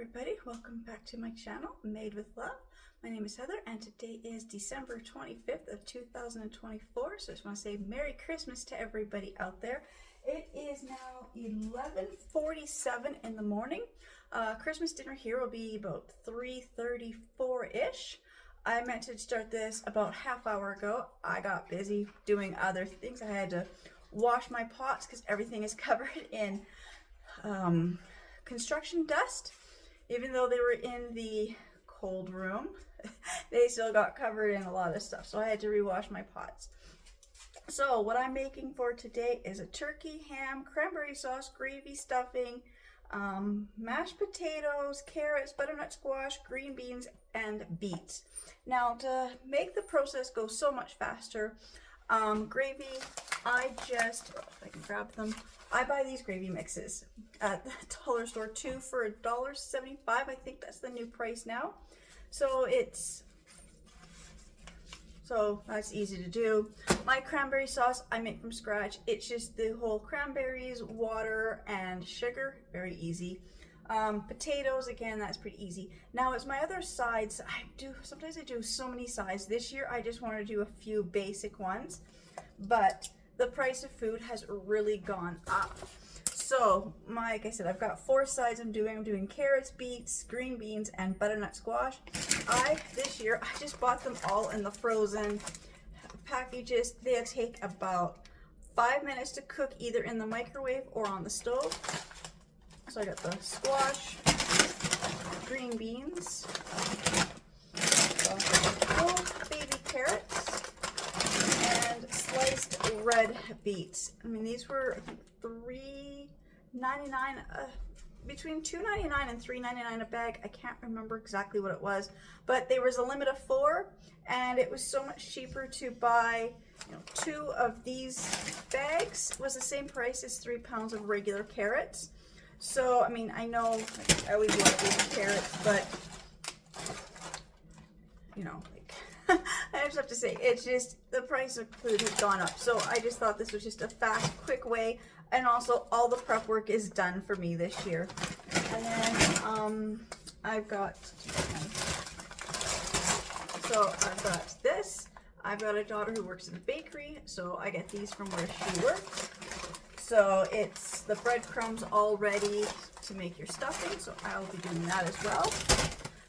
everybody, welcome back to my channel, Made with Love. My name is Heather and today is December 25th of 2024, so I just want to say Merry Christmas to everybody out there. It is now 11:47 in the morning. Christmas dinner here will be about 3:34-ish. I meant to start this about half hour ago. I got busy doing other things. I had to wash my pots because everything is covered in construction dust. Even though they were in the cold room, they still got covered in a lot of stuff, so I had to rewash my pots. So what I'm making for today is a turkey, ham, cranberry sauce, gravy, stuffing, mashed potatoes, carrots, butternut squash, green beans, and beets. Now, to make the process go so much faster, gravy, if I can grab them, I buy these gravy mixes at the dollar store, two for $1.75. I think that's the new price now. So that's easy to do. My cranberry sauce I make from scratch. It's just the whole cranberries, water, and sugar. Very easy. Potatoes, again, that's pretty easy. Now, as my other sides, sometimes I do so many sides. This year I just want to do a few basic ones, but the price of food has really gone up. So, like I said, I've got four sides I'm doing. I'm doing carrots, beets, green beans, and butternut squash. This year, I just bought them all in the frozen packages. They take about 5 minutes to cook either in the microwave or on the stove. So I got the squash, green beans, full baby carrots, and sliced red beets. I mean, these were $3.99, between $2.99 and $3.99 a bag. I can't remember exactly what it was, but there was a limit of 4, and it was so much cheaper to buy, 2 of these bags. Was the same price as 3 pounds of regular carrots. So, I mean, I know I always love baby carrots, but I just have to say, it's just the price of food has gone up. So I just thought this was just a fast, quick way, and also all the prep work is done for me this year. And then I've got this. I've got a daughter who works in a bakery, so I get these from where she works. So it's the breadcrumbs all ready to make your stuffing, so I'll be doing that as well.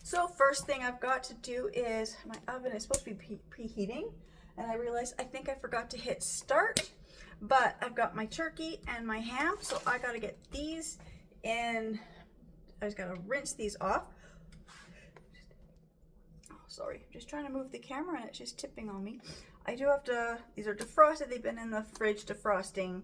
So first thing I've got to do is, my oven is supposed to be preheating, and I realized I think I forgot to hit start, but I've got my turkey and my ham, so I gotta get these in. I just gotta rinse these off. Oh, sorry, just trying to move the camera and it's just tipping on me. I do have to, these are defrosted, they've been in the fridge defrosting.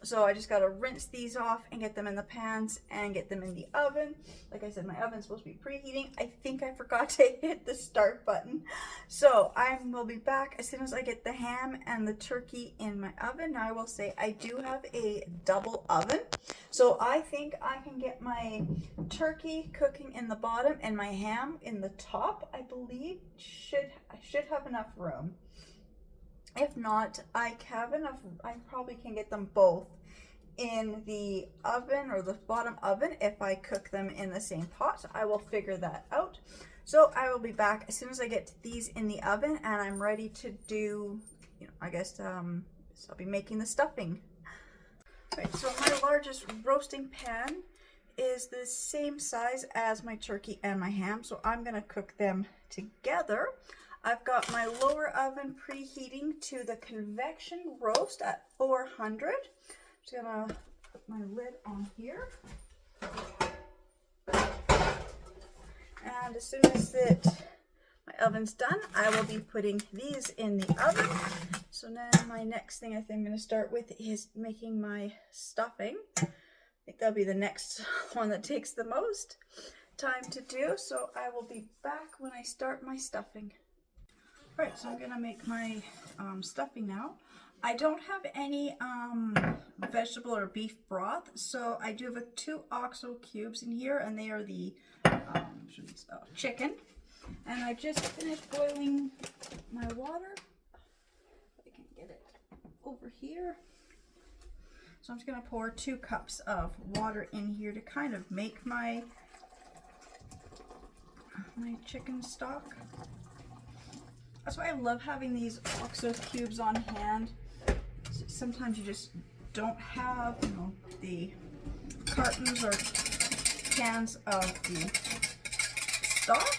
So I just gotta rinse these off and get them in the pans and get them in the oven. Like I said, my oven's supposed to be preheating. I think I forgot to hit the start button. So I will be back as soon as I get the ham and the turkey in my oven. Now I will say I do have a double oven. So I think I can get my turkey cooking in the bottom and my ham in the top. I believe I should have enough room. If not, I probably can get them both in the oven or the bottom oven if I cook them in the same pot. I will figure that out. So I will be back as soon as I get these in the oven and I'm ready to do, so I'll be making the stuffing. All right, so my largest roasting pan is the same size as my turkey and my ham, so I'm gonna cook them together. I've got my lower oven preheating to the convection roast at 400. Just gonna put my lid on here. And as soon as my oven's done, I will be putting these in the oven. So now my next thing I think I'm gonna start with is making my stuffing. I think that'll be the next one that takes the most time to do. So I will be back when I start my stuffing. Right, so I'm gonna make my stuffing now. I don't have any vegetable or beef broth, so I do have 2 OXO cubes in here, and they are the chicken. And I just finished boiling my water. I can get it over here. So I'm just gonna pour 2 cups of water in here to kind of make my my chicken stock. That's why I love having these OXO cubes on hand. Sometimes you just don't have, you know, the cartons or cans of the stock.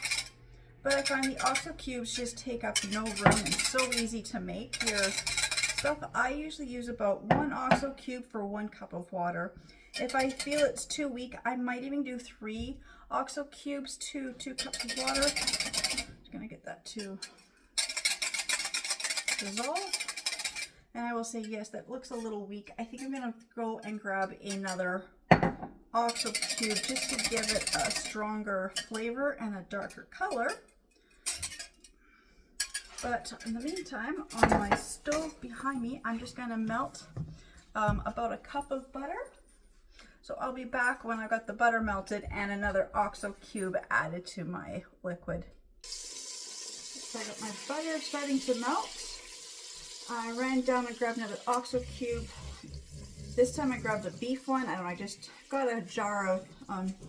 But I find the OXO cubes just take up no room and so easy to make your stuff. I usually use about 1 OXO cube for 1 cup of water. If I feel it's too weak, I might even do 3 OXO cubes to 2 cups of water. Just gonna get that to dissolve. And I will say, yes, that looks a little weak. I think I'm gonna go and grab another OXO cube just to give it a stronger flavor and a darker color. But in the meantime, on my stove behind me, I'm just gonna melt about a cup of butter. So I'll be back when I've got the butter melted and another OXO cube added to my liquid. So I got my butter starting to melt. I ran down and grabbed another OXO cube. This time I grabbed a beef one. I don't know, I just got a jar of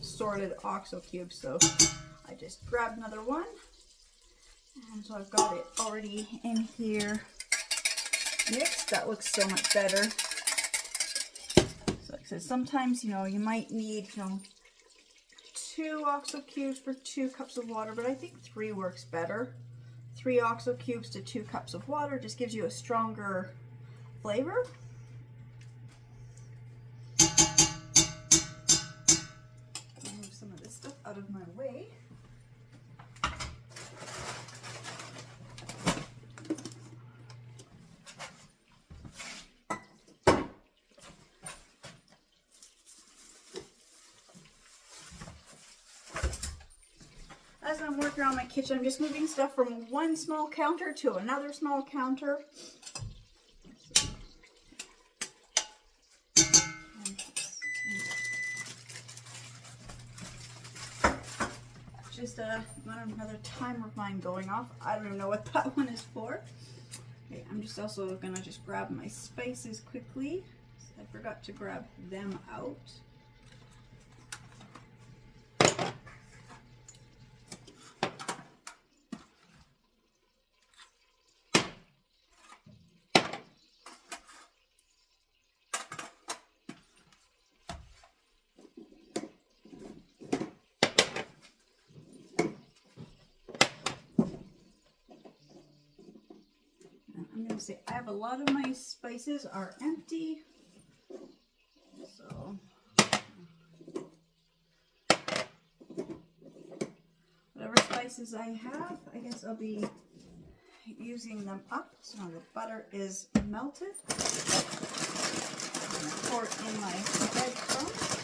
sorted OXO cubes, so I just grabbed another one. And so I've got it already in here mixed. That looks so much better. So like I said, sometimes, you know, you might need, you know, 2 OXO cubes for 2 cups of water, but I think 3 works better. 3 OXO cubes to 2 cups of water just gives you a stronger flavor. Move some of this stuff out of my way. As I'm working on my kitchen, I'm just moving stuff from one small counter to another small counter. Just another timer of mine going off. I don't even know what that one is for. Okay, I'm just also gonna just grab my spices quickly. I forgot to grab them out. I'm going to say I have a lot of my spices are empty, so whatever spices I have, I guess I'll be using them up. So now the butter is melted. I'm going to pour in my breadcrumbs.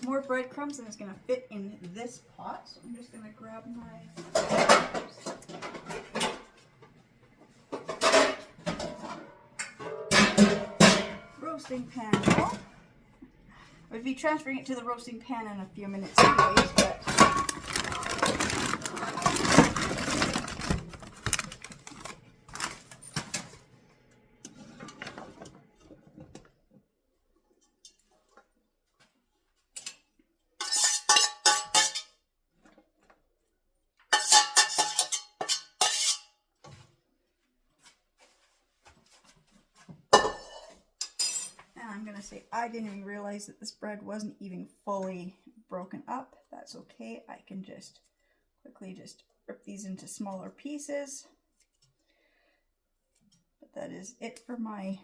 More breadcrumbs than is going to fit in this pot. So I'm just going to grab my roasting pan. I'll be transferring it to the roasting pan in a few minutes anyways, but I'm going to say I didn't even realize that this bread wasn't even fully broken up. That's okay. I can just quickly just rip these into smaller pieces. But that is it for my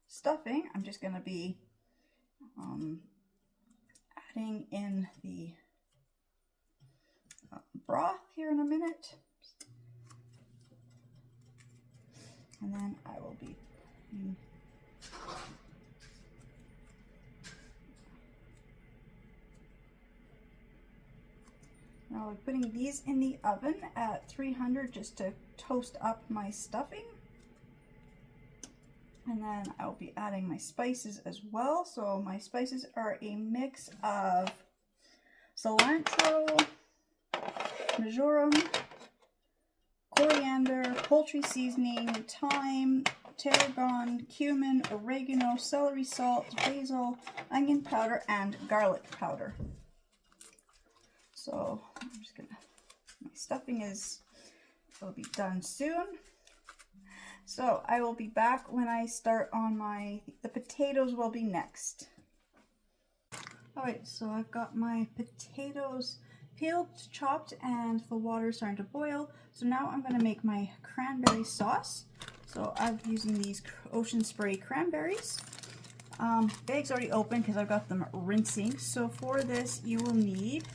stuffing. I'm just going to be adding in the broth here in a minute. And then I will be now I'm putting these in the oven at 300 just to toast up my stuffing. And then I'll be adding my spices as well. So my spices are a mix of cilantro, marjoram, coriander, poultry seasoning, thyme, tarragon, cumin, oregano, celery salt, basil, onion powder, and garlic powder. So I'm just gonna, my stuffing will be done soon. So I will be back when I start on the potatoes will be next. Alright, so I've got my potatoes peeled, chopped, and the water is starting to boil. So now I'm going to make my cranberry sauce. So I'm using these Ocean Spray cranberries. Bag's already open because I've got them rinsing. So for this you will need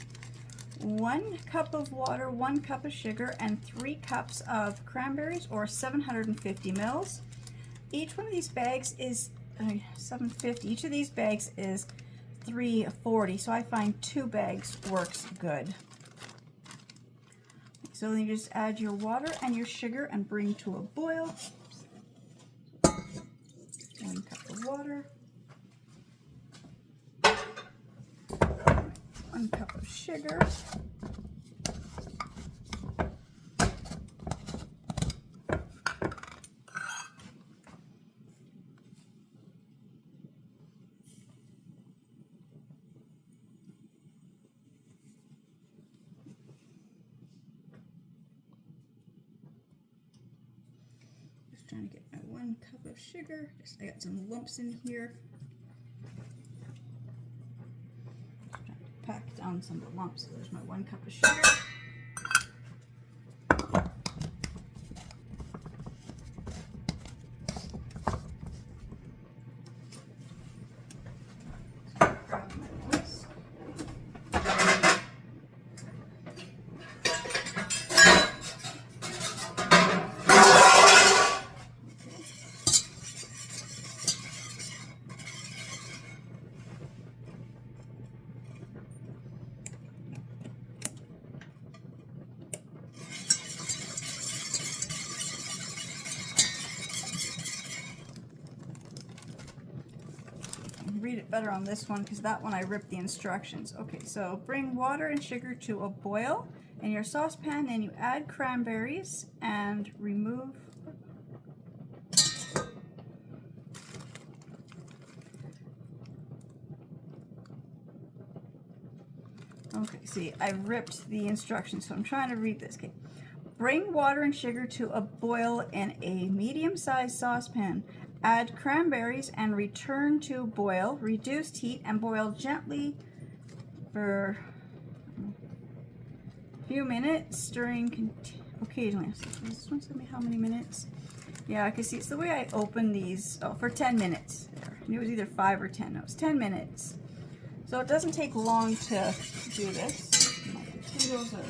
1 cup of water, 1 cup of sugar, and 3 cups of cranberries, or 750 mils. Each one of these bags is 750. Each of these bags is 340, so I find 2 bags works good. So then you just add your water and your sugar and bring to a boil. 1 cup of water, 1 cup of sugar, trying to get my 1 cup of sugar. I got some lumps in here. Just trying to pack down some of the lumps. So there's my 1 cup of sugar. Grab my whisk. Read it better on this one because that one I ripped the instructions. Okay, so bring water and sugar to a boil in your saucepan, and you add cranberries and remove. Okay, see, I ripped the instructions, so I'm trying to read this. Okay. Bring water and sugar to a boil in a medium-sized saucepan. Add cranberries and return to boil. Reduce heat and boil gently for a few minutes, stirring occasionally. This one tell me how many minutes? Yeah, I can see it's the way I open these. Oh, for 10 minutes. I knew it was either 5 or 10. No, it's 10 minutes. So it doesn't take long to do this. My potatoes are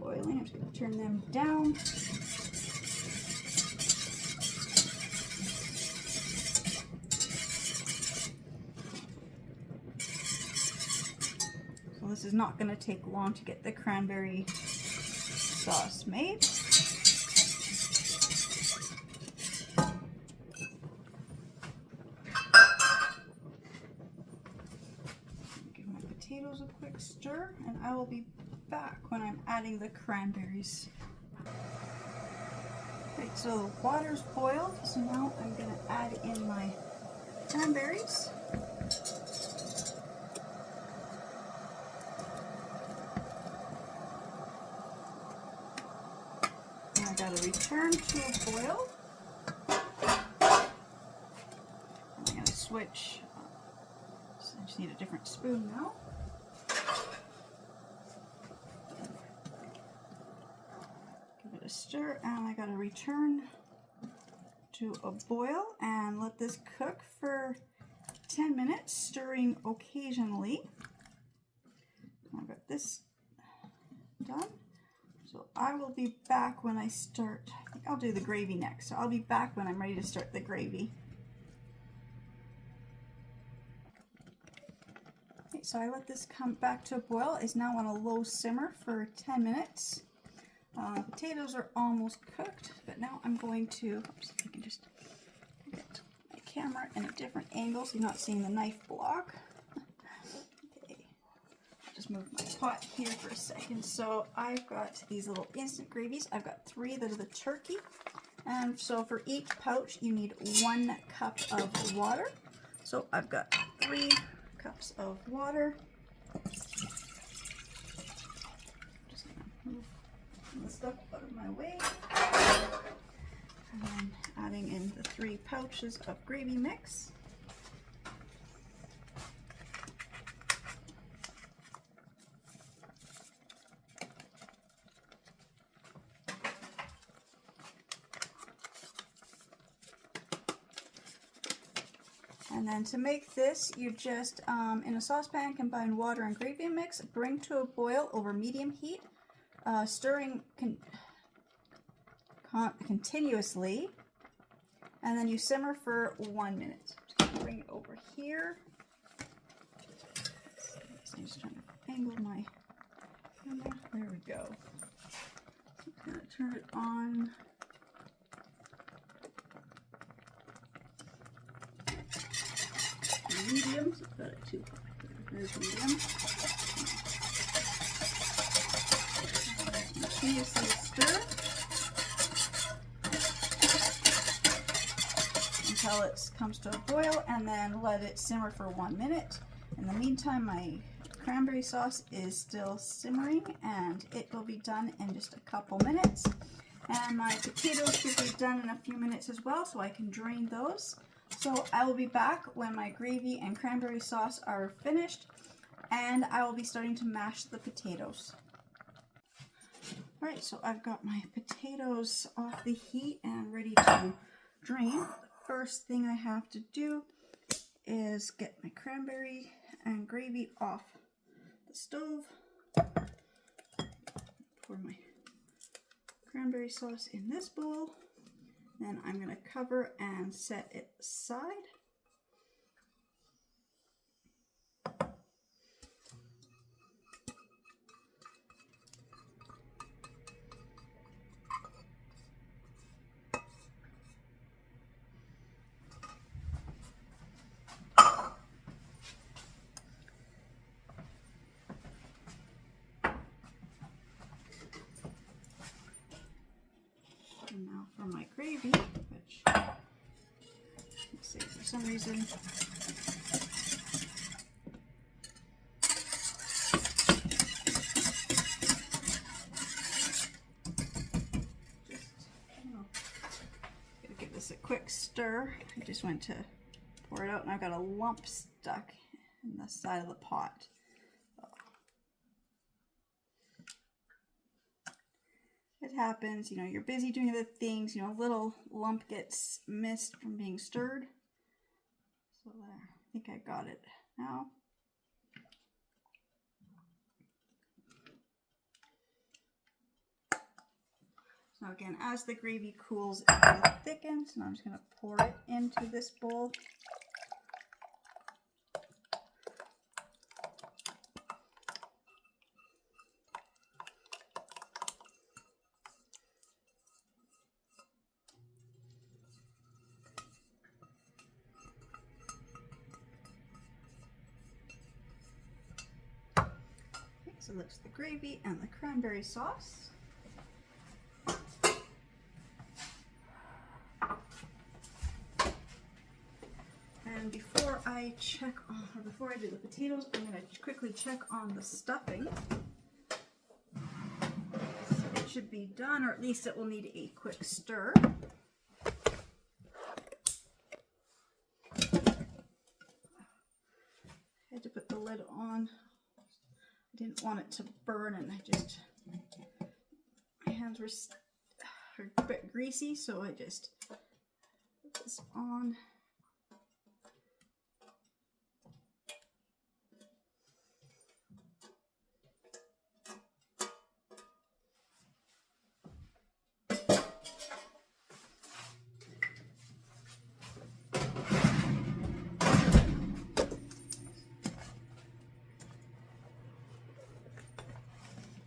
boiling. I'm just going to turn them down. So this is not going to take long to get the cranberry sauce made. Give my potatoes a quick stir, and I will be back when I'm adding the cranberries. Right, so the water's boiled, so now I'm going to add in my cranberries. And I got to return to a boil. I'm going to switch. So I just need a different spoon now. Give it a stir, and I got to return to a boil and let this cook for 10 minutes, stirring occasionally. I've got this done. So I will be back when I start. I'll do the gravy next. So I'll be back when I'm ready to start the gravy. Okay, so I let this come back to a boil. It's now on a low simmer for 10 minutes. Potatoes are almost cooked, but now I'm going to, oops, I can just get my camera in a different angle so you're not seeing the knife block. Okay, just just move my pot here for a second. So I've got these little instant gravies. I've got 3 that are the turkey. And so for each pouch, you need 1 cup of water. So I've got 3 cups of water. Just gonna move the stuff out of my way. And then adding in the 3 pouches of gravy mix. And then to make this, you just, in a saucepan, combine water and gravy mix, bring to a boil over medium heat, stirring continuously, and then you simmer for 1 minute. Just gonna bring it over here. I'm just trying to angle my camera. There we go. So I'm gonna turn it on. Medium, so I've got it too hot. There's medium. Continuously stir until it comes to a boil, and then let it simmer for 1 minute. In the meantime, my cranberry sauce is still simmering, and it will be done in just a couple minutes. And my potatoes should be done in a few minutes as well, so I can drain those. So I will be back when my gravy and cranberry sauce are finished, and I will be starting to mash the potatoes. Alright, so I've got my potatoes off the heat and ready to drain. The first thing I have to do is get my cranberry and gravy off the stove. Pour my cranberry sauce in this bowl. Then I'm going to cover and set it aside. And now for my gravy, which, let's see, for some reason, gotta give this a quick stir. I just went to pour it out and I've got a lump stuck in the side of the pot. It happens, you know, you're busy doing other things, you know, a little lump gets missed from being stirred. So there, I think I got it now. So again, as the gravy cools, it will thicken. So now I'm just going to pour it into this bowl. So that's the gravy and the cranberry sauce. And before I check on, or before I do the potatoes, I'm going to quickly check on the stuffing. It should be done, or at least it will need a quick stir. I had to put the lid on. I didn't want it to burn, and my hands were a bit greasy, so I just put this on.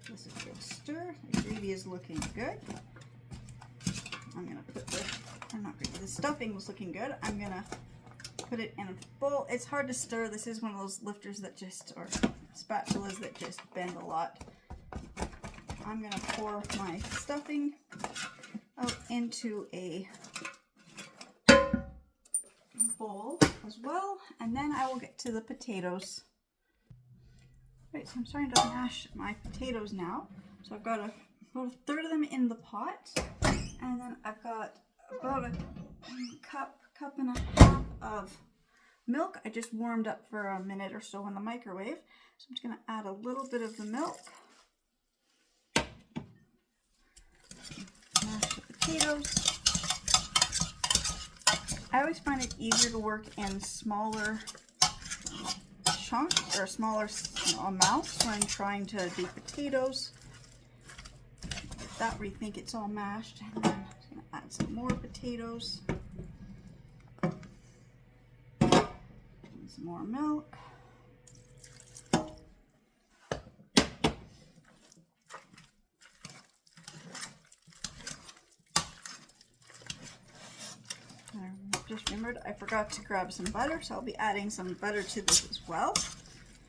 This is a good stir. The gravy is looking good. I'm gonna put the stuffing was looking good. I'm gonna put it in a bowl. It's hard to stir. This is one of those lifters that just, or spatulas that just bend a lot. I'm going to pour my stuffing out into a bowl as well, and then I will get to the potatoes. Right, so I'm starting to mash my potatoes now. So I've got about a third of them in the pot, and then I've got about a cup and a half of milk. I just warmed up for a minute or so in the microwave. So I'm just going to add a little bit of the milk. Mash the potatoes. I always find it easier to work in smaller chunks or smaller amounts when trying to do potatoes. That way you think it's all mashed. And then I'm just going to add some more potatoes. Some more milk. I just remembered I forgot to grab some butter, so I'll be adding some butter to this as well.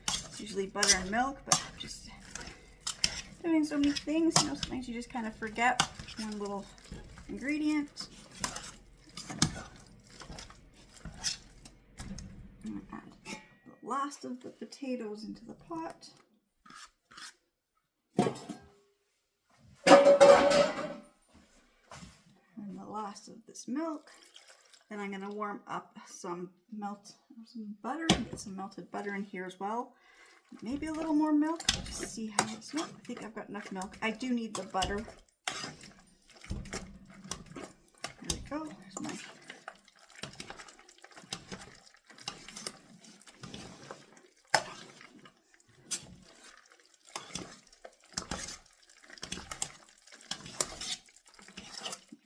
It's usually butter and milk, but just doing so many things, you know, sometimes you just kind of forget one little ingredient. I'm going to add the last of the potatoes into the pot. And the last of this milk. Then I'm going to warm up some butter and get some melted butter in here as well. Maybe a little more milk. Just see how it's. Nope, I think I've got enough milk. I do need the butter. There we go. There's my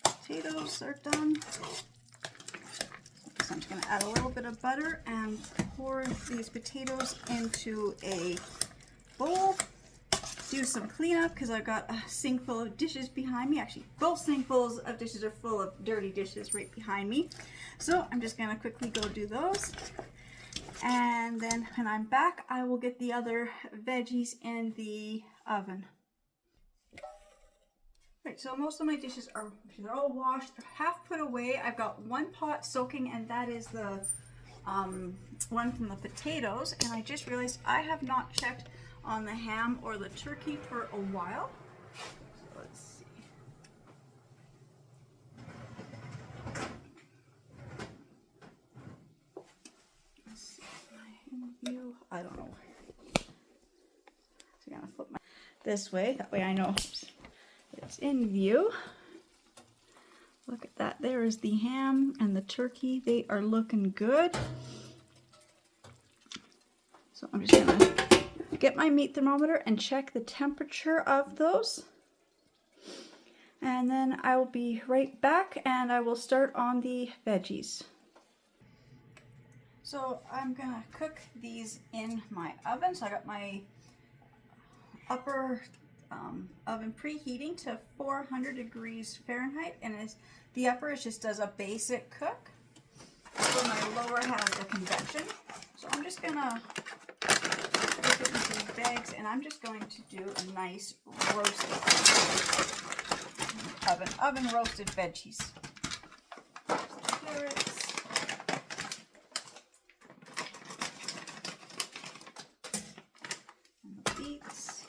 potatoes are done. So I'm just going to add a little bit of butter and pour these potatoes into a bowl. Do some cleanup because I've got a sink full of dishes behind me. Actually, both sinkfuls of dishes are full of dirty dishes right behind me. So I'm just going to quickly go do those. And then when I'm back, I will get the other veggies in the oven. Right, so most of my dishes they're all washed, half put away. I've got one pot soaking, and that is the one from the potatoes. And I just realized I have not checked on the ham or the turkey for a while. So let's see. Let's see my view. I don't know. So I'm gonna flip this way. That way I know it's in view. Look at that. There is the ham and the turkey. They are looking good. So I'm just gonna get my meat thermometer and check the temperature of those. And then I will be right back and I will start on the veggies. So I'm gonna cook these in my oven. So I got my upper oven preheating to 400 degrees Fahrenheit, and the upper just does a basic cook. So my lower has the convection. So I'm just gonna put it into these bags, and I'm just going to do a nice roasted oven roasted veggies. Carrots. And the beets.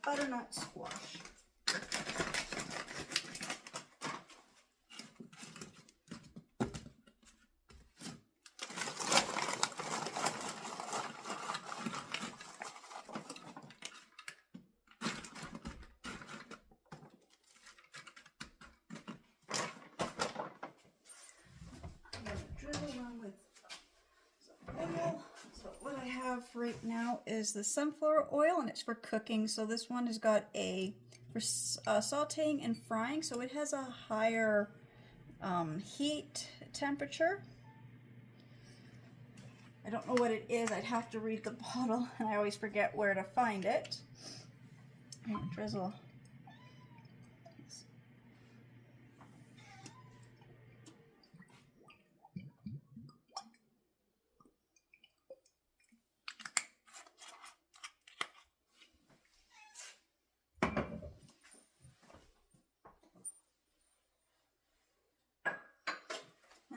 Butternut squash. right now is the sunflower oil, and it's for cooking. So this one has got for sauteing and frying, so it has a higher heat temperature. I don't know what it is. I'd have to read the bottle, and I always forget where to find it. I'm gonna drizzle.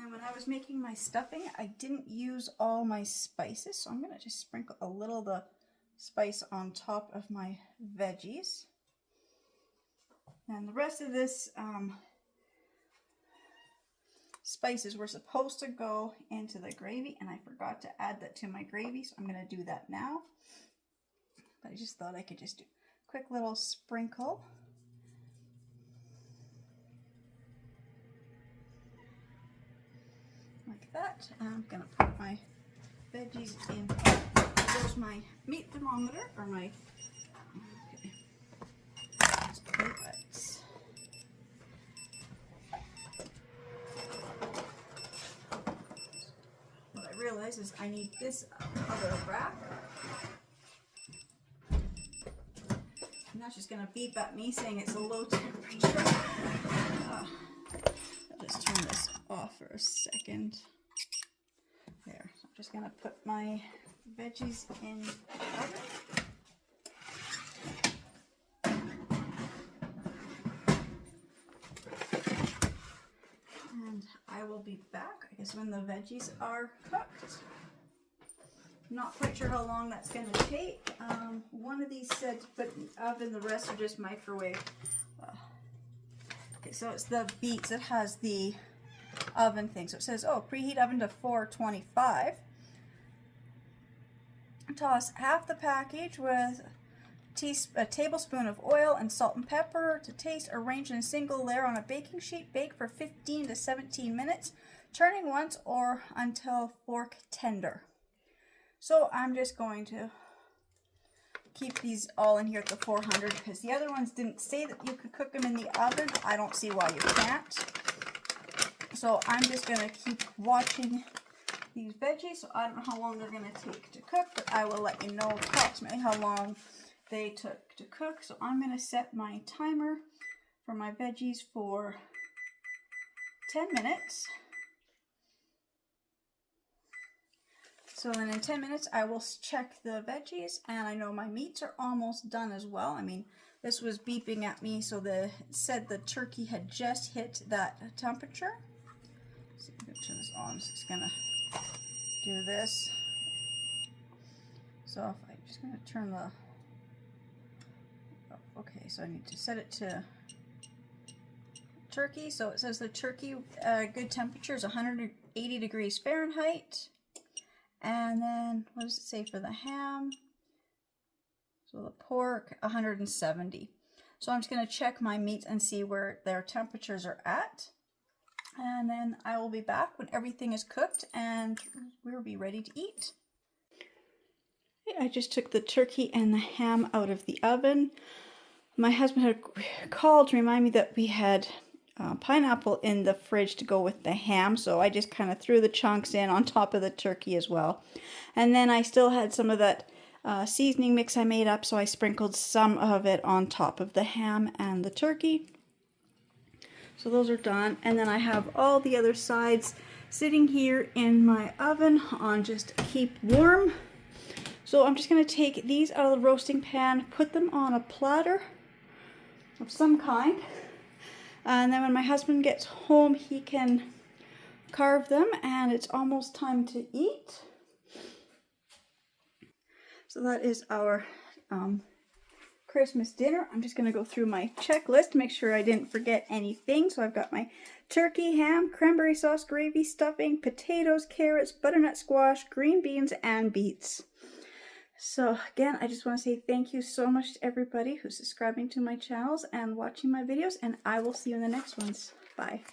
And when I was making my stuffing, I didn't use all my spices, so I'm going to just sprinkle a little of the spice on top of my veggies. And the rest of this spices were supposed to go into the gravy, and I forgot to add that to my gravy, so I'm going to do that now. But I just thought I could just do a quick little sprinkle. Like that. And I'm going to put my veggies in. There's my meat thermometer, or my, okay. Let's put that. What I realize is I need this other rack. And that's just going to beep at me saying it's a low temperature. I'll just turn this off for a second. There. So I'm just going to put my veggies in the oven. And I will be back, I guess, when the veggies are cooked. I'm not quite sure how long that's going to take. One of these said to put in the oven, the rest are just microwave. Okay, so it's the beets that has the oven thing. So it says, oh, preheat oven to 425. Toss half the package with a tablespoon of oil and salt and pepper to taste. Arrange in a single layer on a baking sheet. Bake for 15 to 17 minutes, turning once or until fork tender. So I'm just going to keep these all in here at the 400 because the other ones didn't say that you could cook them in the oven. I don't see why you can't. So I'm just going to keep watching these veggies. So I don't know how long they're going to take to cook, but I will let you know approximately how long they took to cook. So I'm going to set my timer for my veggies for 10 minutes. So then in 10 minutes, I will check the veggies, and I know my meats are almost done as well. I mean, this was beeping at me, so it said the turkey had just hit that temperature. So I'm going to turn this on, so it's going to do this. So if I'm just going to turn the, oh, okay, so I need to set it to turkey. So it says the turkey good temperature is 180 degrees Fahrenheit. And then, what does it say for the ham? So the pork, 170. So I'm just going to check my meats and see where their temperatures are at. And then I will be back when everything is cooked and we'll be ready to eat. I just took the turkey and the ham out of the oven. My husband had called to remind me that we had pineapple in the fridge to go with the ham, so I just kind of threw the chunks in on top of the turkey as well. And then I still had some of that seasoning mix I made up, so I sprinkled some of it on top of the ham and the turkey. So those are done, and then I have all the other sides sitting here in my oven on just keep warm. So I'm just going to take these out of the roasting pan, put them on a platter of some kind. And then when my husband gets home, he can carve them, and it's almost time to eat. So that is our Christmas dinner. I'm just going to go through my checklist to make sure I didn't forget anything. So I've got my turkey, ham, cranberry sauce, gravy, stuffing, potatoes, carrots, butternut squash, green beans, and beets. So again, I just want to say thank you so much to everybody who's subscribing to my channels and watching my videos, and I will see you in the next ones. Bye.